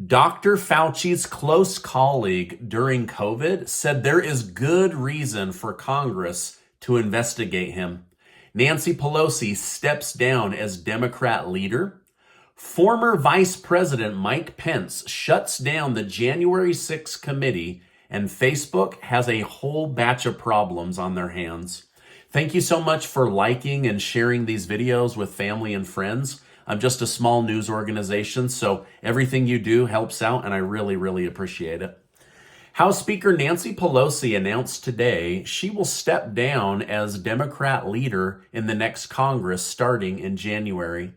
Dr. Fauci's close colleague during COVID said there is good reason for Congress to investigate him. Nancy Pelosi steps down as Democrat leader. Former Vice President Mike Pence shuts down the January 6th committee, and Facebook has a whole batch of problems on their hands. Thank you so much for liking and sharing these videos with family and friends. I'm just a small news organization, so everything you do helps out, and I really, really appreciate it. House Speaker Nancy Pelosi announced today she will step down as Democrat leader in the next Congress starting in January.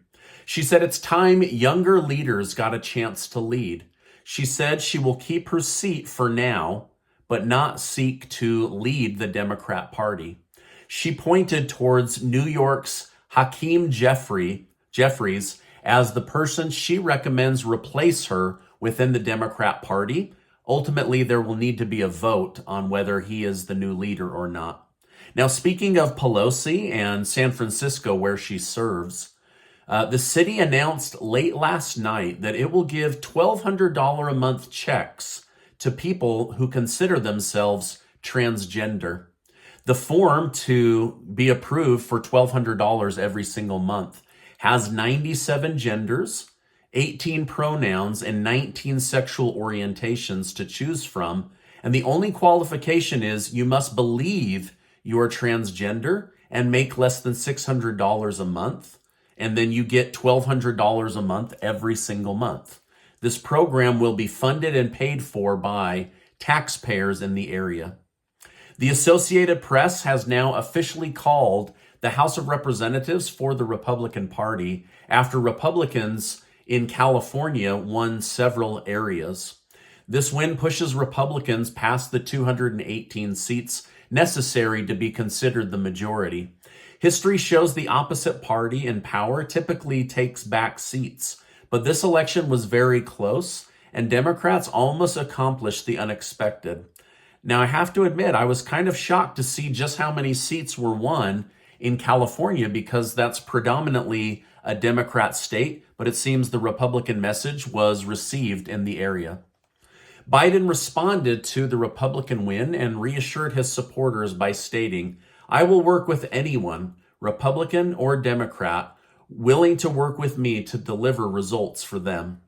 She said it's time younger leaders got a chance to lead. She said she will keep her seat for now, but not seek to lead the Democrat Party. She pointed towards New York's Hakeem Jeffries as the person she recommends replace her within the Democrat Party. Ultimately, there will need to be a vote on whether he is the new leader or not. Now, speaking of Pelosi and San Francisco, where she serves, the city announced late last night that it will give $1,200 a month checks to people who consider themselves transgender. The form to be approved for $1,200 every single month has 97 genders, 18 pronouns, and 19 sexual orientations to choose from. And the only qualification is you must believe you're transgender and make less than $600 a month. And then you get $1,200 a month every single month. This program will be funded and paid for by taxpayers in the area. The Associated Press has now officially called the House of Representatives for the Republican Party after Republicans in California won several areas. This win pushes Republicans past the 218 seats necessary to be considered the majority. History shows the opposite party in power typically takes back seats, but this election was very close, and Democrats almost accomplished the unexpected. Now, I have to admit, I was kind of shocked to see just how many seats were won in California because that's predominantly a Democrat state, but it seems the Republican message was received in the area. Biden responded to the Republican win and reassured his supporters by stating, "I will work with anyone, Republican or Democrat, willing to work with me to deliver results for them."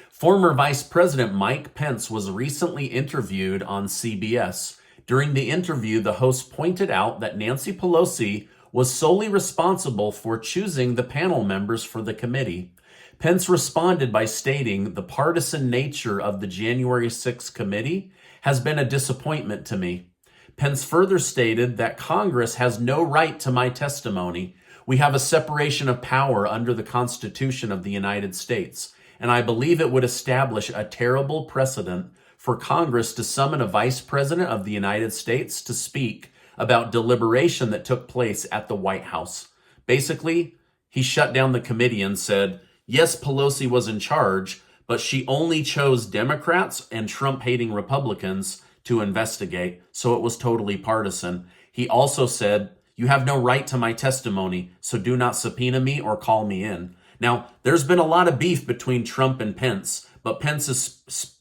Former Vice President Mike Pence was recently interviewed on CBS. During the interview, the host pointed out that Nancy Pelosi was solely responsible for choosing the panel members for the committee. Pence responded by stating, "The partisan nature of the January 6th committee has been a disappointment to me." Pence further stated that Congress has no right to my testimony. "We have a separation of power under the Constitution of the United States, and I believe it would establish a terrible precedent for Congress to summon a vice president of the United States to speak about deliberation that took place at the White House." Basically, he shut down the committee and said, yes, Pelosi was in charge, but she only chose Democrats and Trump-hating Republicans to investigate, so it was totally partisan. He also said, "You have no right to my testimony, so do not subpoena me or call me in." Now, there's been a lot of beef between Trump and Pence, but Pence is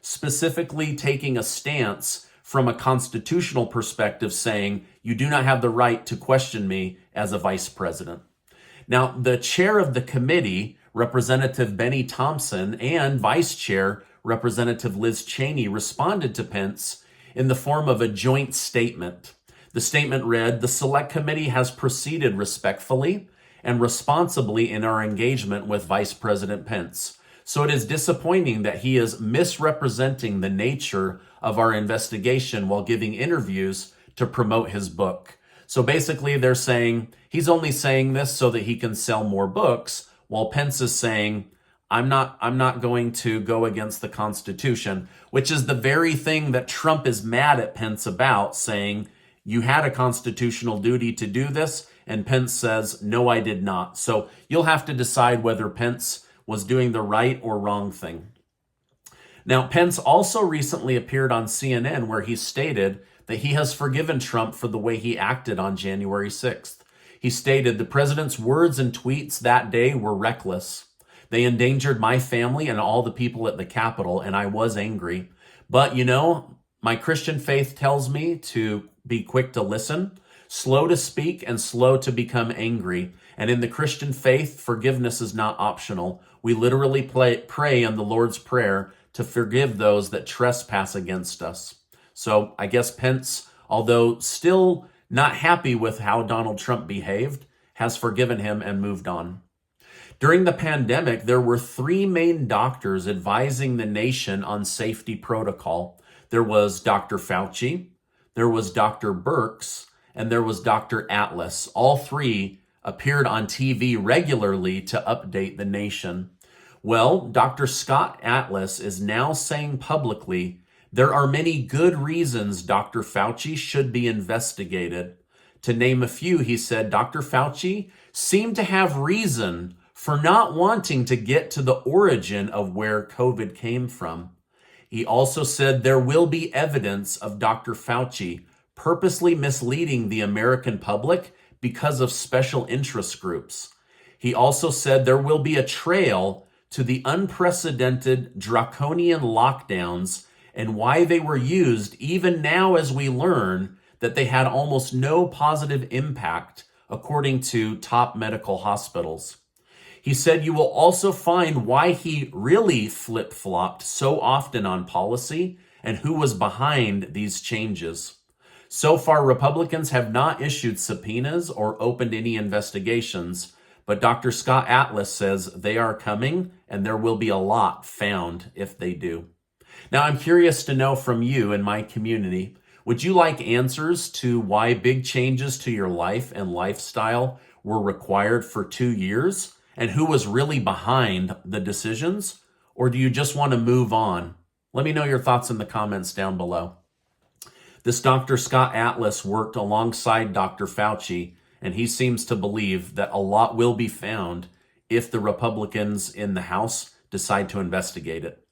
specifically taking a stance from a constitutional perspective saying, you do not have the right to question me as a vice president. Now, the chair of the committee, Representative Benny Thompson, and vice chair, Representative Liz Cheney, responded to Pence in the form of a joint statement. The statement read, "The Select Committee has proceeded respectfully and responsibly in our engagement with Vice President Pence. So it is disappointing that he is misrepresenting the nature of our investigation while giving interviews to promote his book." So basically they're saying he's only saying this so that he can sell more books, while Pence is saying, I'm not going to go against the Constitution, which is the very thing that Trump is mad at Pence about, saying, you had a constitutional duty to do this, and Pence says, no, I did not. So you'll have to decide whether Pence was doing the right or wrong thing. Now, Pence also recently appeared on CNN where he stated that he has forgiven Trump for the way he acted on January 6th. He stated the president's words and tweets that day were reckless. They endangered my family and all the people at the Capitol, and I was angry. But my Christian faith tells me to be quick to listen, slow to speak, and slow to become angry. And in the Christian faith, forgiveness is not optional. We literally pray in the Lord's Prayer to forgive those that trespass against us. So I guess Pence, although still not happy with how Donald Trump behaved, has forgiven him and moved on. During the pandemic, there were three main doctors advising the nation on safety protocol. There was Dr. Fauci, there was Dr. Birx, and there was Dr. Atlas. All three appeared on TV regularly to update the nation. Well, Dr. Scott Atlas is now saying publicly, there are many good reasons Dr. Fauci should be investigated. To name a few, he said, Dr. Fauci seemed to have reason for not wanting to get to the origin of where COVID came from. He also said there will be evidence of Dr. Fauci purposely misleading the American public because of special interest groups. He also said there will be a trail to the unprecedented draconian lockdowns and why they were used even now as we learn that they had almost no positive impact, according to top medical hospitals. He said you will also find why he really flip-flopped so often on policy and who was behind these changes. So far, Republicans have not issued subpoenas or opened any investigations, but Dr. Scott Atlas says they are coming and there will be a lot found if they do. Now, I'm curious to know from you in my community, would you like answers to why big changes to your life and lifestyle were required for 2 years and who was really behind the decisions? Or do you just want to move on? Let me know your thoughts in the comments down below. This Dr. Scott Atlas worked alongside Dr. Fauci, and he seems to believe that a lot will be found if the Republicans in the House decide to investigate it.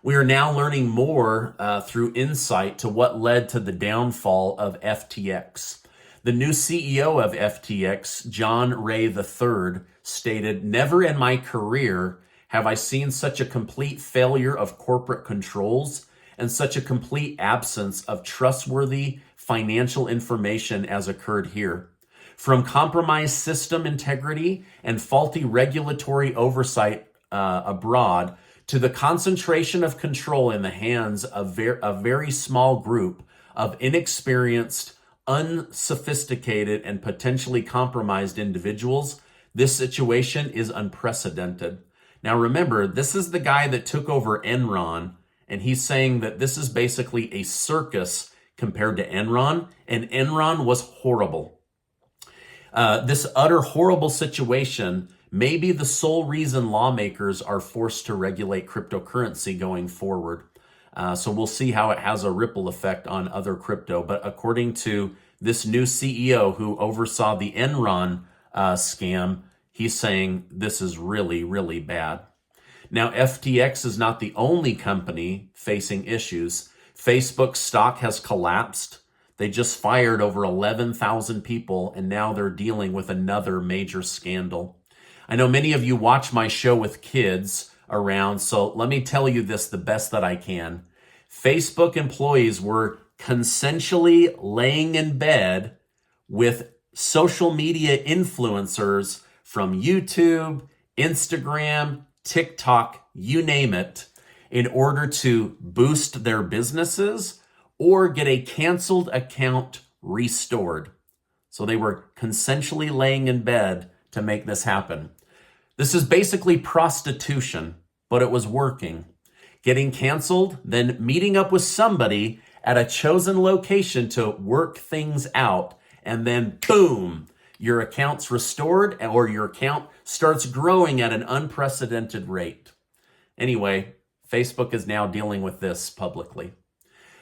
We are now learning more through insight to what led to the downfall of FTX. The new CEO of FTX, John Ray III, stated, "Never in my career have I seen such a complete failure of corporate controls and such a complete absence of trustworthy financial information as occurred here. From compromised system integrity and faulty regulatory oversight abroad, to the concentration of control in the hands of a very small group of inexperienced, unsophisticated, and potentially compromised individuals, this situation is unprecedented." Now remember, this is the guy that took over Enron, and he's saying that this is basically a circus compared to Enron, and Enron was horrible. This utter horrible situation may be the sole reason lawmakers are forced to regulate cryptocurrency going forward. So we'll see how it has a ripple effect on other crypto. But according to this new CEO who oversaw the Enron scam, he's saying this is really, really bad. Now, FTX is not the only company facing issues. Facebook stock has collapsed. They just fired over 11,000 people, and now they're dealing with another major scandal. I know many of you watch my show with kids around, so let me tell you this the best that I can. Facebook employees were consensually laying in bed with social media influencers from YouTube, Instagram, TikTok, you name it, in order to boost their businesses or get a canceled account restored. So they were consensually laying in bed to make this happen. This is basically prostitution, but it was working. Getting canceled, then meeting up with somebody at a chosen location to work things out, and then boom, your account's restored or your account starts growing at an unprecedented rate. Anyway, Facebook is now dealing with this publicly.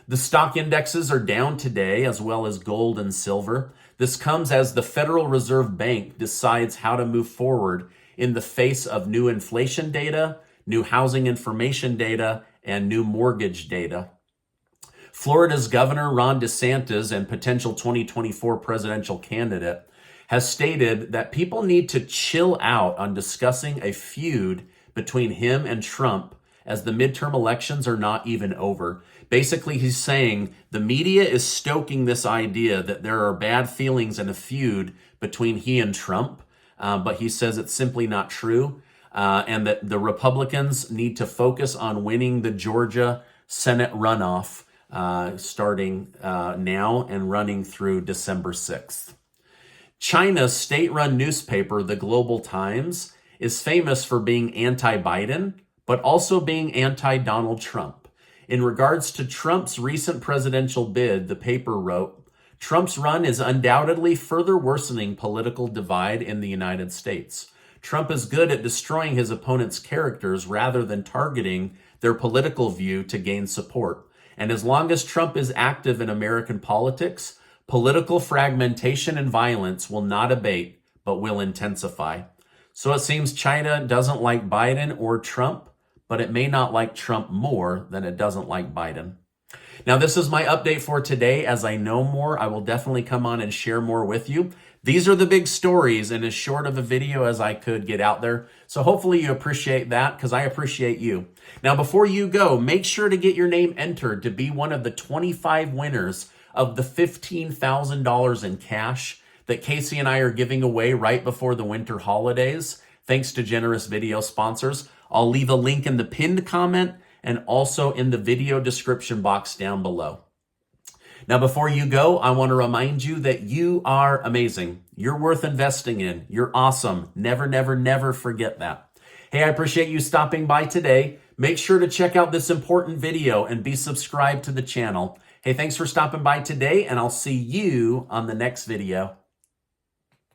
The stock indexes are down today, as well as gold and silver. This comes as the Federal Reserve Bank decides how to move forward in the face of new inflation data, new housing information data, and new mortgage data. Florida's Governor Ron DeSantis and potential 2024 presidential candidate has stated that people need to chill out on discussing a feud between him and Trump as the midterm elections are not even over. Basically, he's saying the media is stoking this idea that there are bad feelings and a feud between he and Trump, but he says it's simply not true, and that the Republicans need to focus on winning the Georgia Senate runoff starting now and running through December 6th. China's state-run newspaper, the Global Times, is famous for being anti-Biden, but also being anti-Donald Trump. In regards to Trump's recent presidential bid, the paper wrote, Trump's run is undoubtedly further worsening political divide in the United States. Trump is good at destroying his opponent's characters rather than targeting their political view to gain support. And as long as Trump is active in American politics, political fragmentation and violence will not abate, but will intensify. So it seems China doesn't like Biden or Trump, but it may not like Trump more than it doesn't like Biden. Now, this is my update for today. As I know more, I will definitely come on and share more with you. These are the big stories in as short of a video as I could get out there. So hopefully you appreciate that, because I appreciate you. Now, before you go, make sure to get your name entered to be one of the 25 winners of the $15,000 in cash that Casey and I are giving away right before the winter holidays, thanks to generous video sponsors. I'll leave a link in the pinned comment and also in the video description box down below. Now, before you go, I want to remind you that you are amazing. You're worth investing in. You're awesome. Never, never, never forget that. Hey, I appreciate you stopping by today. Make sure to check out this important video and be subscribed to the channel. Hey, thanks for stopping by today, and I'll see you on the next video.